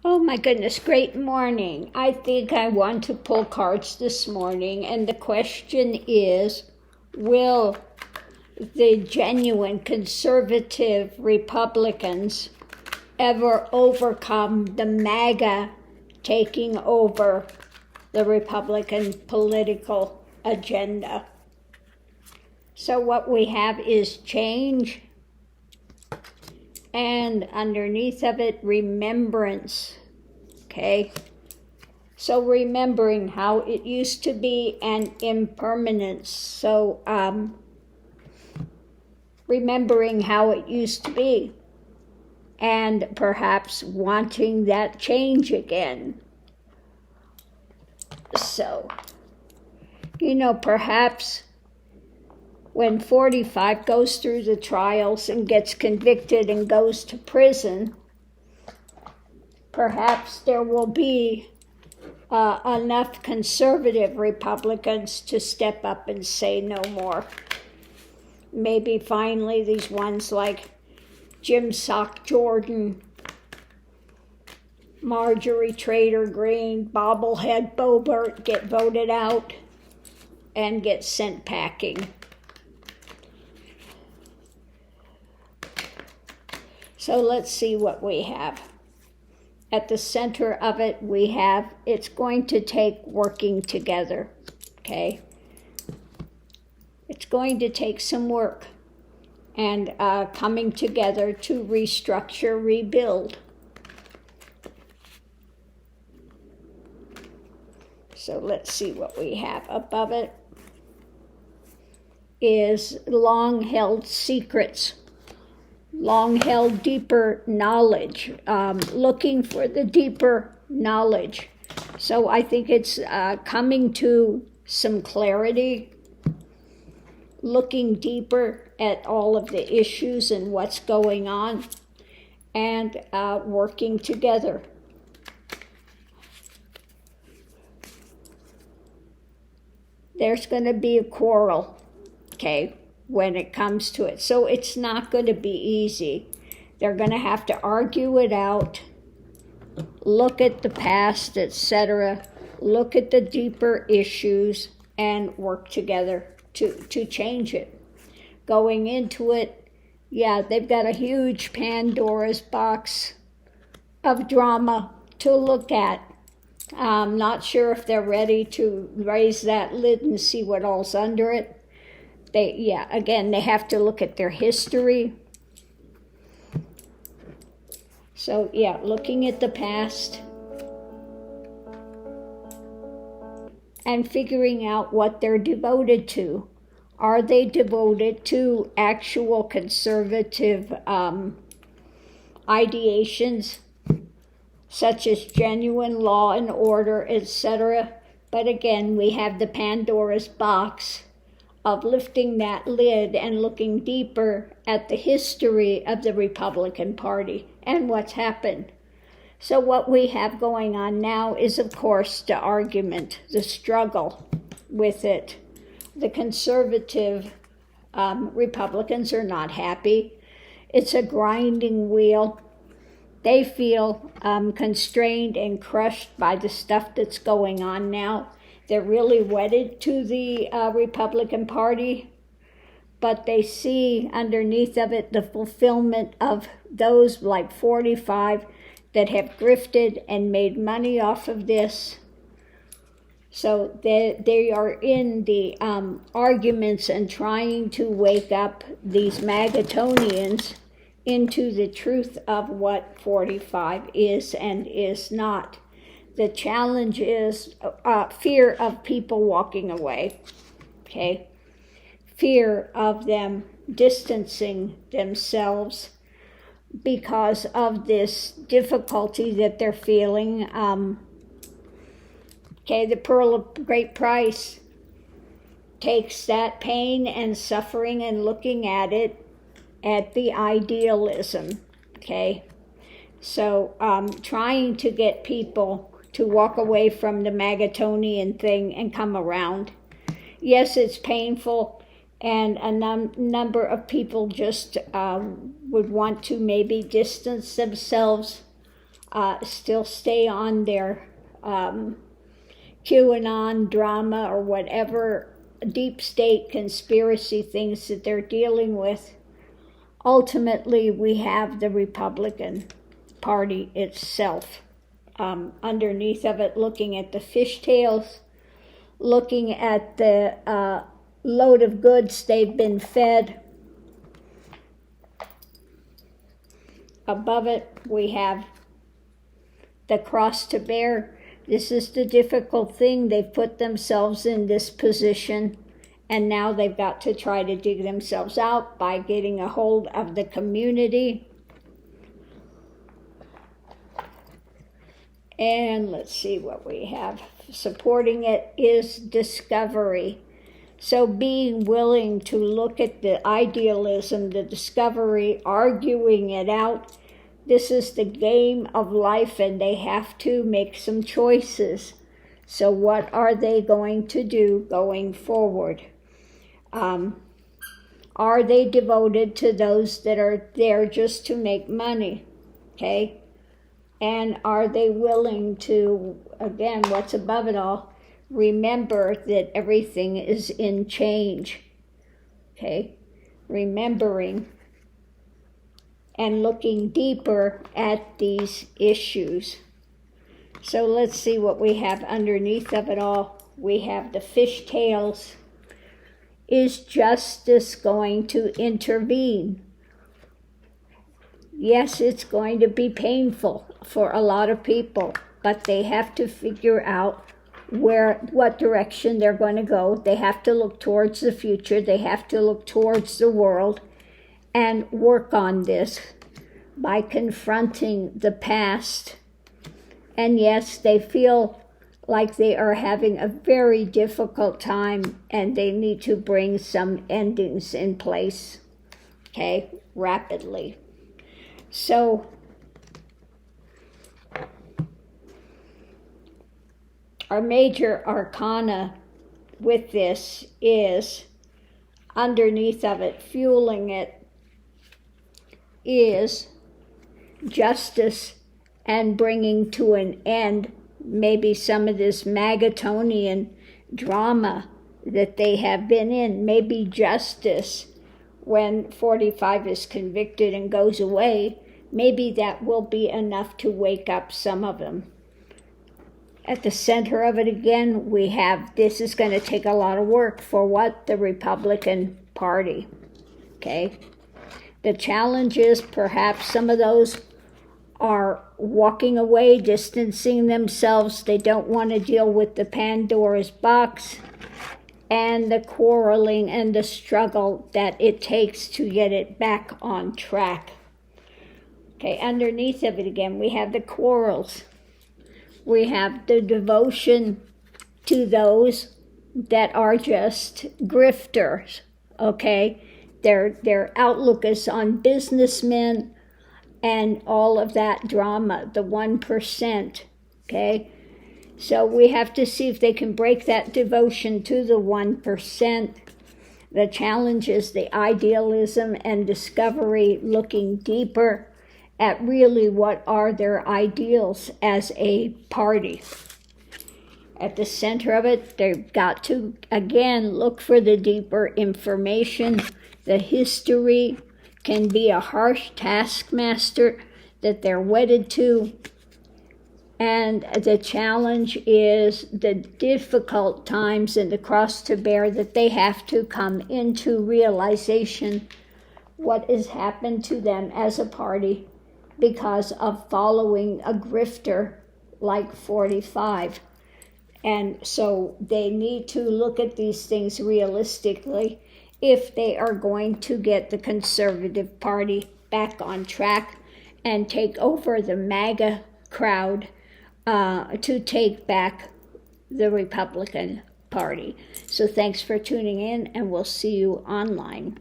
Oh my goodness, great morning. I think I want to pull cards this morning, and the question is, will the genuine conservative Republicans ever overcome the Maga taking over the Republican political agenda? So what we have is change, and underneath of it, remembrance. Okay? So remembering how it used to be and impermanence. So remembering how it used to be and perhaps wanting that change again. So, perhaps when 45 goes through the trials and gets convicted and goes to prison, perhaps there will be enough conservative Republicans to step up and say no more. Maybe finally these ones like Jim Sock Jordan, Marjorie Trader Greene, Bobblehead Boebert get voted out and get sent packing. So let's see what we have. At the center of it, we have, it's going to take working together, okay? It's going to take some work and coming together to restructure, rebuild. So let's see what we have. Above it is long-held secrets, long-held deeper knowledge, looking for the deeper knowledge. So I think it's coming to some clarity, looking deeper at all of the issues and what's going on, and working together. There's going to be a quarrel, okay, when it comes to it. So it's not going to be easy. They're going to have to argue it out, look at the past, etc., look at the deeper issues, and work together to change it. Going into it, yeah, they've got a huge Pandora's box of drama to look at. I'm not sure if they're ready to raise that lid and see what all's under it. They have to look at their history. So, looking at the past and figuring out what they're devoted to. Are they devoted to actual conservative ideations, such as genuine law and order, etc.? But again, we have the Pandora's box of lifting that lid and looking deeper at the history of the Republican Party and what's happened. So what we have going on now is, of course, the argument, the struggle with it. The conservative Republicans are not happy. It's a grinding wheel. They feel constrained and crushed by the stuff that's going on now. They're really wedded to the Republican Party, but they see underneath of it the fulfillment of those like 45 that have grifted and made money off of this. So they are in the arguments and trying to wake up these Magatonians into the truth of what 45 is and is not. The challenge is fear of people walking away, okay? Fear of them distancing themselves because of this difficulty that they're feeling. The pearl of great price takes that pain and suffering and looking at it at the idealism, okay? So trying to get people to walk away from the Magatonian thing and come around. Yes, it's painful, and a number of people just would want to maybe distance themselves still stay on their QAnon drama or whatever deep state conspiracy things that they're dealing with. Ultimately, we have the Republican Party itself. Underneath of it, looking at the fishtails, looking at the load of goods they've been fed. Above it, we have the cross to bear. This is the difficult thing. They've put themselves in this position, and now they've got to try to dig themselves out by getting a hold of the community. And let's see what we have. Supporting it is discovery. So being willing to look at the idealism, the discovery, arguing it out. This is the game of life, and they have to make some choices. So what are they going to do going forward? Are they devoted to those that are there just to make money? Okay? And are they willing to, again, what's above it all, remember that everything is in change? Okay? Remembering and looking deeper at these issues. So let's see what we have underneath of it all. We have the fishtails. Is justice going to intervene? Yes, it's going to be painful for a lot of people, but they have to figure out what direction they're going to go. They have to look towards the future. They have to look towards the world and work on this by confronting the past. And yes, they feel like they are having a very difficult time, and they need to bring some endings in place, okay, rapidly. So our major arcana with this is, underneath of it, fueling it, is justice and bringing to an end maybe some of this Magatonian drama that they have been in. Maybe justice, when 45 is convicted and goes away, maybe that will be enough to wake up some of them. At the center of it again, we have, this is going to take a lot of work for what? The Republican Party. Okay? The challenge is perhaps some of those are walking away, distancing themselves. They don't want to deal with the Pandora's box and the quarreling and the struggle that it takes to get it back on track. Okay, underneath of it again, we have the quarrels. We have the devotion to those that are just grifters, okay? Their outlook is on businessmen and all of that drama, the 1%, okay? So we have to see if they can break that devotion to the 1%. The challenge is the idealism and discovery, looking deeper at really what are their ideals as a party. At the center of it, they've got to, again, look for the deeper information. The history can be a harsh taskmaster that they're wedded to. And the challenge is the difficult times and the cross to bear that they have to come into realization what has happened to them as a party because of following a grifter like 45. And so they need to look at these things realistically if they are going to get the Conservative Party back on track and take over the Maga crowd to take back the Republican Party. So thanks for tuning in, and we'll see you online.